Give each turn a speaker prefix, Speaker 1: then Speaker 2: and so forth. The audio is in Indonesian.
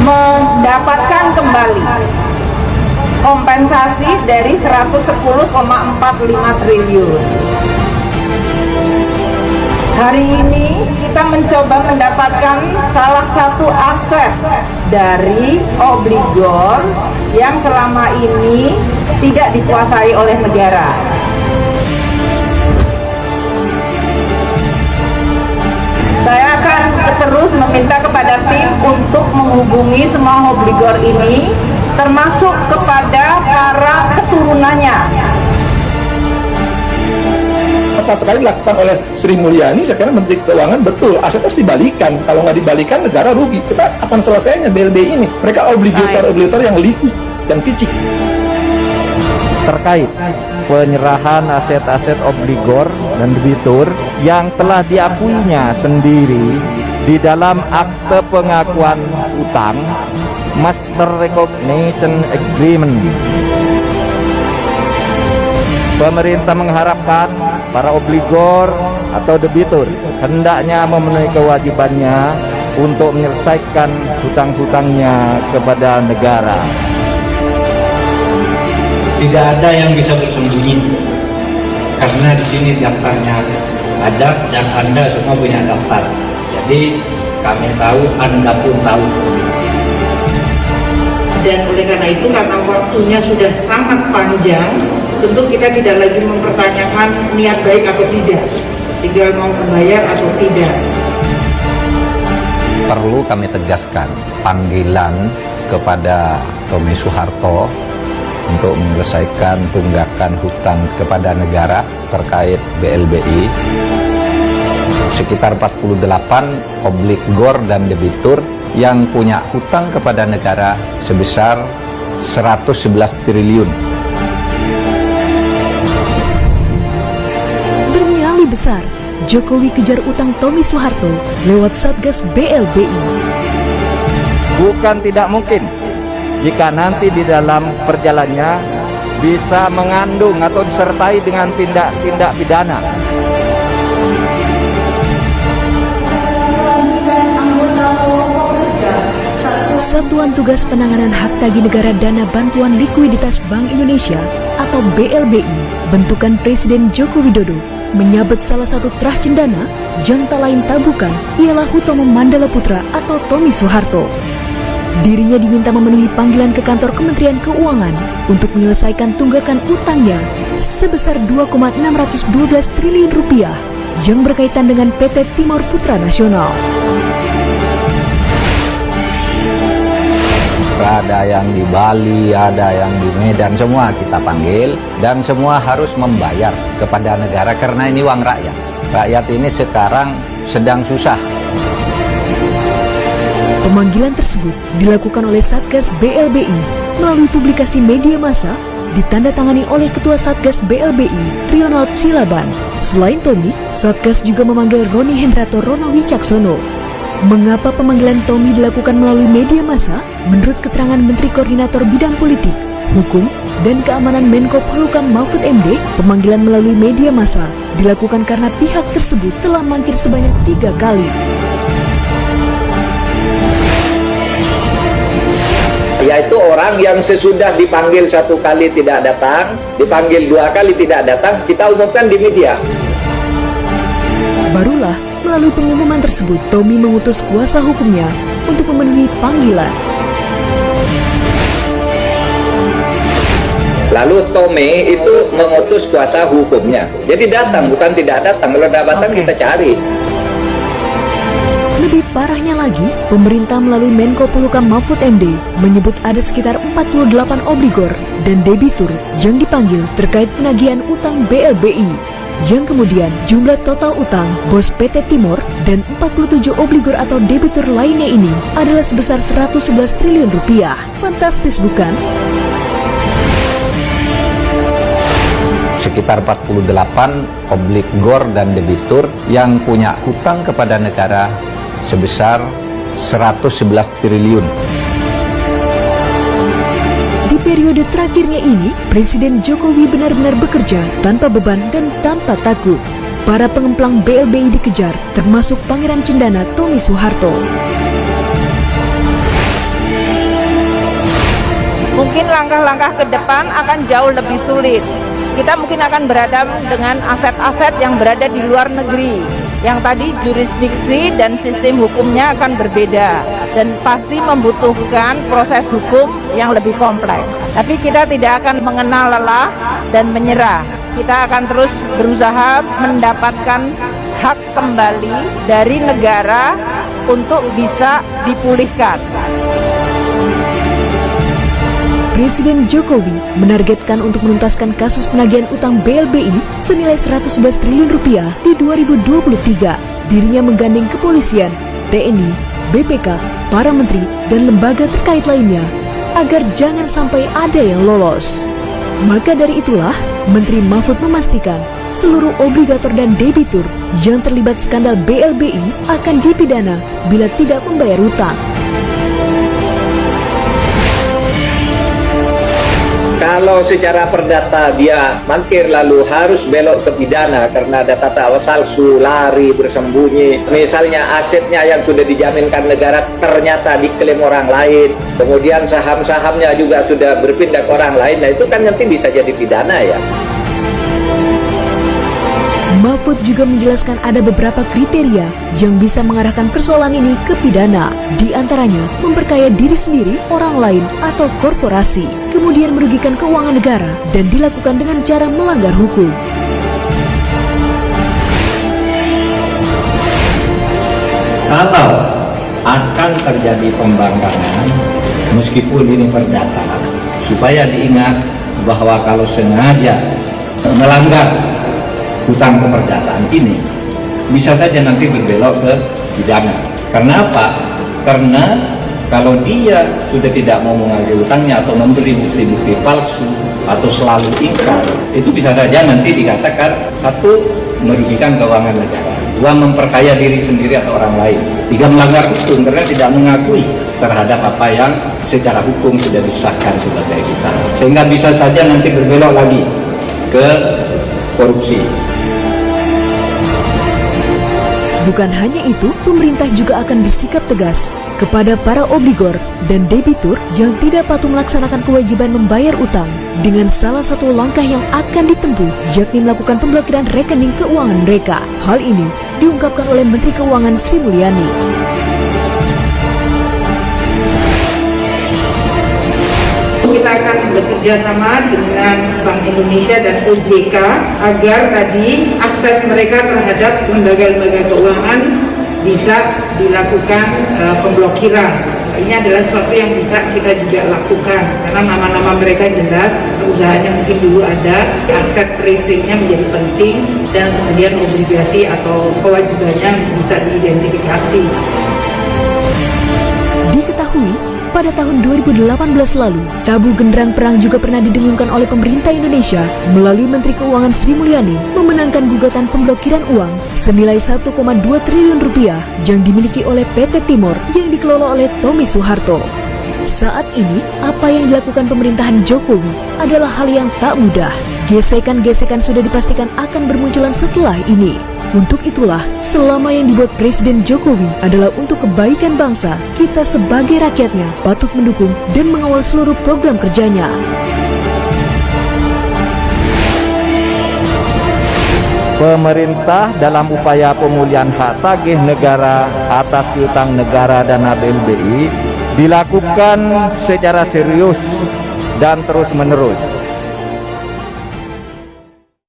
Speaker 1: mendapatkan kembali kompensasi dari 110,45 triliun. Hari ini kita mencoba mendapatkan salah satu aset dari obligor yang selama ini tidak dikuasai oleh negara. Saya akan terus meminta kepada tim untuk menghubungi semua obligor ini, termasuk kepada para keturunannya.
Speaker 2: Tepat sekali dilakukan oleh Sri Mulyani, saya kira Menteri Keuangan betul, aset harus dibalikan. Kalau nggak dibalikan, negara rugi. Kita akan selesainya BLBI ini. Mereka obligator yang licik dan picik.
Speaker 3: Terkait penyerahan aset-aset obligor dan debitur yang telah diakuinya sendiri di dalam akte pengakuan utang Master Recognition Agreement. Pemerintah mengharapkan para obligor atau debitur hendaknya memenuhi kewajibannya untuk menyelesaikan hutang-hutangnya kepada negara.
Speaker 4: Tidak ada yang bisa bersembunyi karena di sini daftarnya ada dan Anda semua punya daftar. Jadi kami tahu, Anda pun tahu.
Speaker 1: Dan oleh karena itu, karena waktunya sudah sangat panjang, tentu kita tidak lagi mempertanyakan niat baik atau tidak, tinggal mau membayar atau tidak.
Speaker 5: Perlu kami tegaskan panggilan kepada Tommy Soeharto untuk menyelesaikan tunggakan hutang kepada negara terkait BLBI. Sekitar 48 obligor dan debitur yang punya hutang kepada negara sebesar 111 triliun.
Speaker 6: Bernyali besar, Jokowi kejar utang Tommy Soeharto lewat Satgas BLBI.
Speaker 3: Bukan tidak mungkin jika nanti di dalam perjalannya bisa mengandung atau disertai dengan tindak-tindak pidana.
Speaker 6: Satuan Tugas Penanganan Hak Tagih Negara Dana Bantuan Likuiditas Bank Indonesia atau BLBI, bentukan Presiden Joko Widodo, menyabet salah satu terah cendana yang tak lain tak bukan ialah Hutomo Mandala Putra atau Tommy Soeharto. Dirinya diminta memenuhi panggilan ke kantor Kementerian Keuangan untuk menyelesaikan tunggakan utangnya sebesar 2,612 triliun rupiah yang berkaitan dengan PT Timor Putra Nasional.
Speaker 5: Ada yang di Bali, ada yang di Medan, semua kita panggil dan semua harus membayar kepada negara karena ini uang rakyat. Rakyat ini sekarang sedang susah.
Speaker 6: Pemanggilan tersebut dilakukan oleh Satgas BLBI melalui publikasi media massa ditandatangani oleh Ketua Satgas BLBI, Rionald Silaban. Selain Tommy, Satgas juga memanggil Roni Hendrato Rono Wicaksono. Mengapa pemanggilan Tommy dilakukan melalui media massa? Menurut keterangan Menteri Koordinator Bidang Politik, Hukum, dan Keamanan Menko Polhukam Mahfud MD, pemanggilan melalui media massa dilakukan karena pihak tersebut telah mangkir sebanyak 3 kali.
Speaker 7: Yaitu orang yang sesudah dipanggil 1 kali tidak datang, dipanggil 2 kali tidak datang, kita umumkan di media.
Speaker 6: Barulah melalui pengumuman tersebut, Tommy mengutus kuasa hukumnya untuk memenuhi panggilan.
Speaker 7: Lalu Tommy itu mengutus kuasa hukumnya. Jadi datang, bukan tidak datang. Kalau tidak datang kita cari.
Speaker 6: Lebih parahnya lagi, pemerintah melalui Menko Polhukam Mahfud MD menyebut ada sekitar 48 obligor dan debitur yang dipanggil terkait penagihan utang BLBI. Yang kemudian jumlah total utang bos PT Timor dan 47 obligor atau debitur lainnya ini adalah sebesar 111 triliun rupiah. Fantastis bukan?
Speaker 5: Sekitar 48 obligor dan debitur yang punya hutang kepada negara sebesar 111 triliun.
Speaker 6: Di periode terakhirnya ini, Presiden Jokowi benar-benar bekerja tanpa beban dan tanpa takut. Para pengemplang BLBI dikejar, termasuk Pangeran Cendana Tommy Soeharto.
Speaker 8: mungkin langkah-langkah ke depan akan jauh lebih sulit. Kita mungkin akan berhadapan dengan aset-aset yang berada di luar negeri, yang tadi jurisdiksi dan sistem hukumnya akan berbeda, dan pasti membutuhkan proses hukum yang lebih kompleks. Tapi kita tidak akan mengenal lelah dan menyerah. Kita akan terus berusaha mendapatkan hak kembali dari negara untuk bisa dipulihkan.
Speaker 6: Presiden Jokowi menargetkan untuk menuntaskan kasus penagihan utang BLBI senilai 111 triliun rupiah di 2023. Dirinya menggandeng kepolisian, TNI, BPK, para menteri, dan lembaga terkait lainnya agar jangan sampai ada yang lolos. Maka dari itulah, Menteri Mahfud memastikan seluruh obligator dan debitur yang terlibat skandal BLBI akan dipidana bila tidak membayar utang.
Speaker 7: Kalau secara perdata dia mangkir lalu harus belok ke pidana karena data palsu, lari, bersembunyi. Misalnya asetnya yang sudah dijaminkan negara ternyata diklaim orang lain. Kemudian saham-sahamnya juga sudah berpindah ke orang lain. Nah itu kan nanti bisa jadi pidana ya.
Speaker 6: Mahfud juga menjelaskan ada beberapa kriteria yang bisa mengarahkan persoalan ini ke pidana. Di antaranya, memperkaya diri sendiri, orang lain, atau korporasi, kemudian merugikan keuangan negara, dan dilakukan dengan cara melanggar hukum.
Speaker 4: Kalau akan terjadi pembangkangan, meskipun ini perdata, supaya diingat bahwa kalau sengaja melanggar hutang keperdataan ini bisa saja nanti berbelok ke pidana. Karena apa? Karena kalau dia sudah tidak mau menagih hutangnya atau memberi bukti-bukti palsu atau selalu ingkar, itu bisa saja nanti dikatakan satu, merugikan keuangan negara, dua, memperkaya diri sendiri atau orang lain, tiga, melanggar hukum karena tidak mengakui terhadap apa yang secara hukum sudah disahkan sebagai hutang, sehingga bisa saja nanti berbelok lagi ke korupsi.
Speaker 6: Bukan hanya itu, pemerintah juga akan bersikap tegas kepada para obligor dan debitur yang tidak patuh melaksanakan kewajiban membayar utang dengan salah satu langkah yang akan ditempuh, yakni melakukan pemblokiran rekening keuangan mereka. Hal ini diungkapkan oleh Menteri Keuangan Sri Mulyani.
Speaker 1: Kita akan bekerja sama dengan Bank Indonesia dan OJK agar tadi akses mereka terhadap lembaga-lembaga keuangan bisa dilakukan pemblokiran. Ini adalah sesuatu yang bisa kita juga lakukan karena nama-nama mereka jelas, perusahaannya mungkin dulu ada, aset tracingnya menjadi penting, dan kemudian obligasi atau kewajibannya bisa diidentifikasi.
Speaker 6: Diketahui, pada tahun 2018 lalu, tabu genderang perang juga pernah didengungkan oleh pemerintah Indonesia melalui Menteri Keuangan Sri Mulyani memenangkan gugatan pemblokiran uang senilai 1,2 triliun rupiah yang dimiliki oleh PT Timor yang dikelola oleh Tommy Soeharto. Saat ini, apa yang dilakukan pemerintahan Jokowi adalah hal yang tak mudah. Gesekan-gesekan sudah dipastikan akan bermunculan setelah ini. Untuk itulah, selama yang dibuat Presiden Jokowi adalah untuk kebaikan bangsa, kita sebagai rakyatnya patut mendukung dan mengawal seluruh program kerjanya.
Speaker 3: Pemerintah dalam upaya pemulihan hak tagih negara atas piutang negara dana BLBI dilakukan secara serius dan terus-menerus.